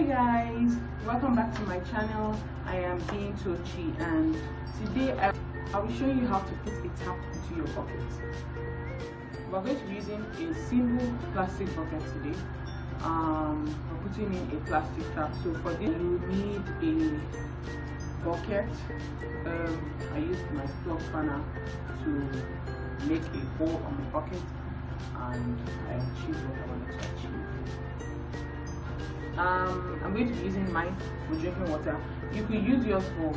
Hi guys, welcome back to my channel. I am being Tochi, and today I will show you how to put a tap into your bucket. We're going to be using a simple plastic bucket today. We're putting in a plastic tap. So for this you need a bucket. I used my plug spanner to make a hole on the bucket, and I achieved what I wanted to achieve. I'm going to be using mine for drinking water. You could use yours for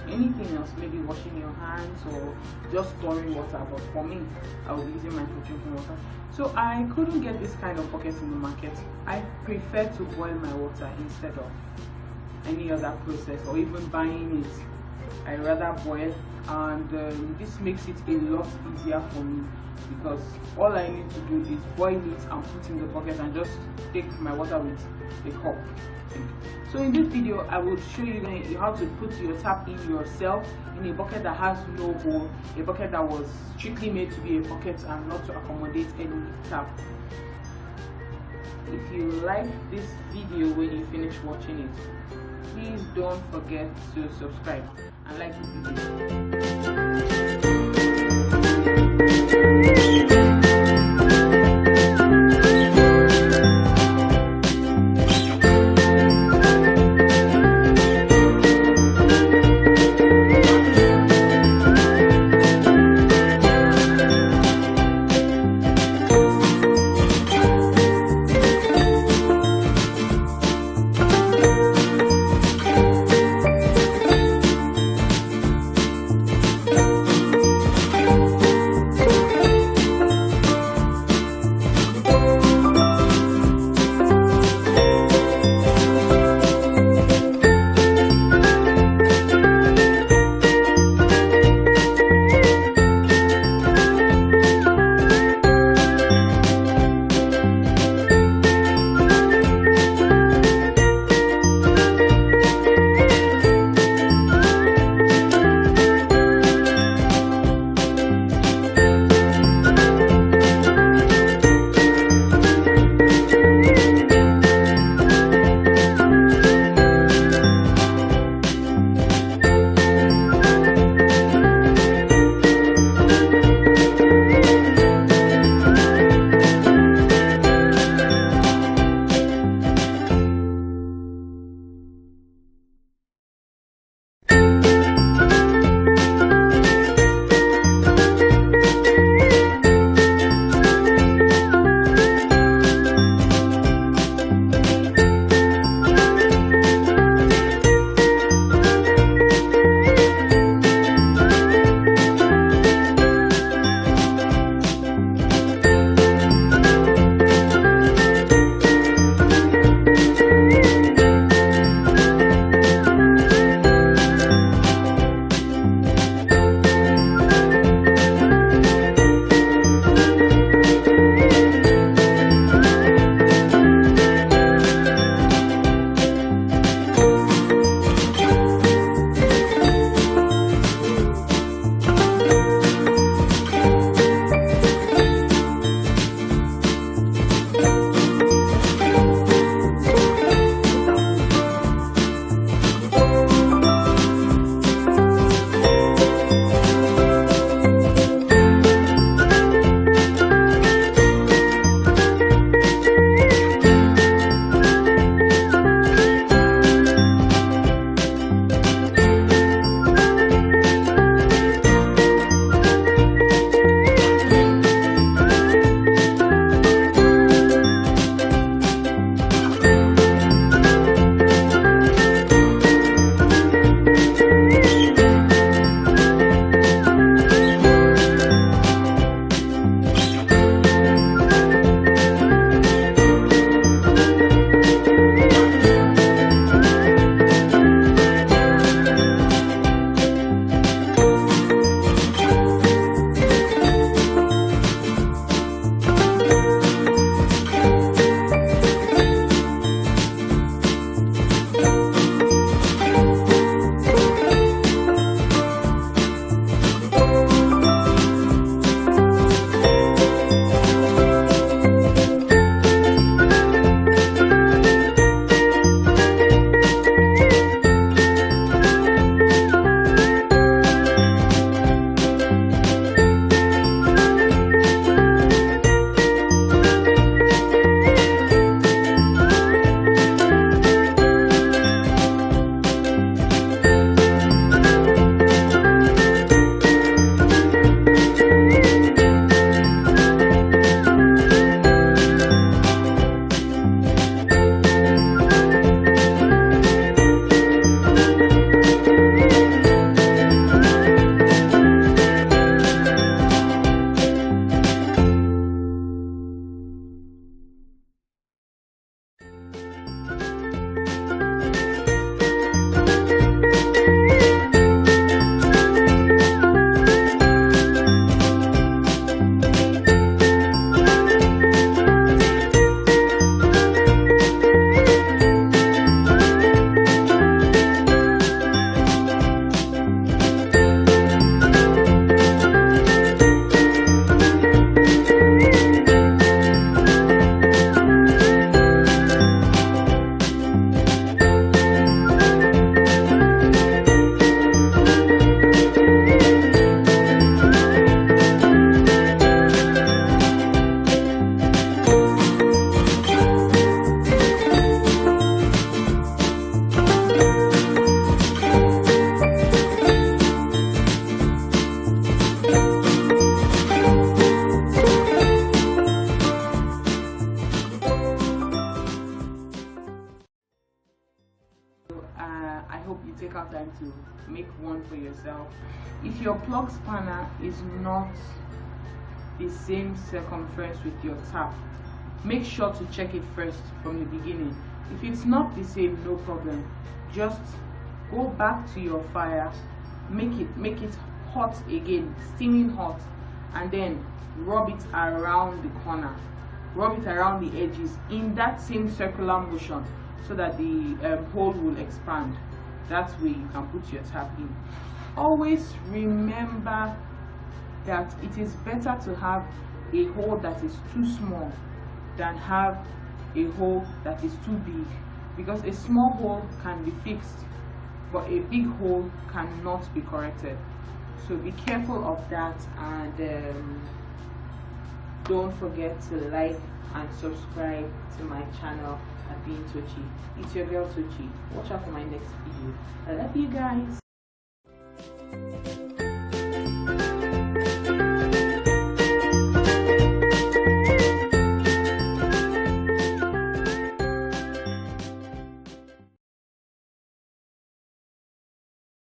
anything else, maybe washing your hands or just storing water, but for me, I will be using mine for drinking water. So I couldn't get this kind of bucket in the market. I prefer to boil my water instead of any other process or even buying it. I rather boil, and this makes it a lot easier for me, because all I need to do is boil it and put in the bucket and just take my water with a cup. So in this video I will show you how to put your tap in yourself in a bucket that has no hole, a bucket that was strictly made to be a bucket and not to accommodate any tap. If you like this video when you finish watching it, please don't forget to subscribe and like the video. time to make one for yourself. If your plug spanner is not the same circumference with your tap, make sure to check it first from the beginning. If it's not the same, no problem, just go back to your fire, make it hot again, steaming hot, and then rub it around the corner, rub it around the edges in that same circular motion, so that the hole will expand. That way you can put your tap in. Always remember that it is better to have a hole that is too small than have a hole that is too big, because a small hole can be fixed but a big hole cannot be corrected. So be careful of that, and don't forget to like and subscribe to my channel at Being Tochi. It's your girl Tochi. Watch out for my next video. I love you guys.